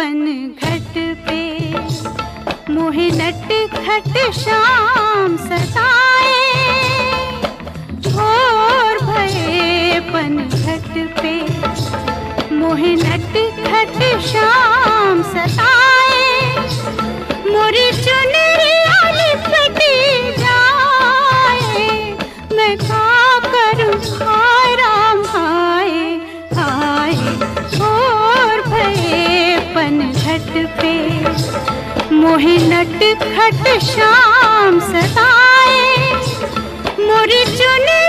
पन घट पे, मोहे नट खट शाम सताए। भोर भये पन घट पे, मोहे नट खट शाम सताए। मोरी चुनरिया लिपटी जाए, मैं का करूं हाय राम हाय हाय। भोर भये पन घट पे, मोहे नट खट शाम सताए। मोरी चुनरिया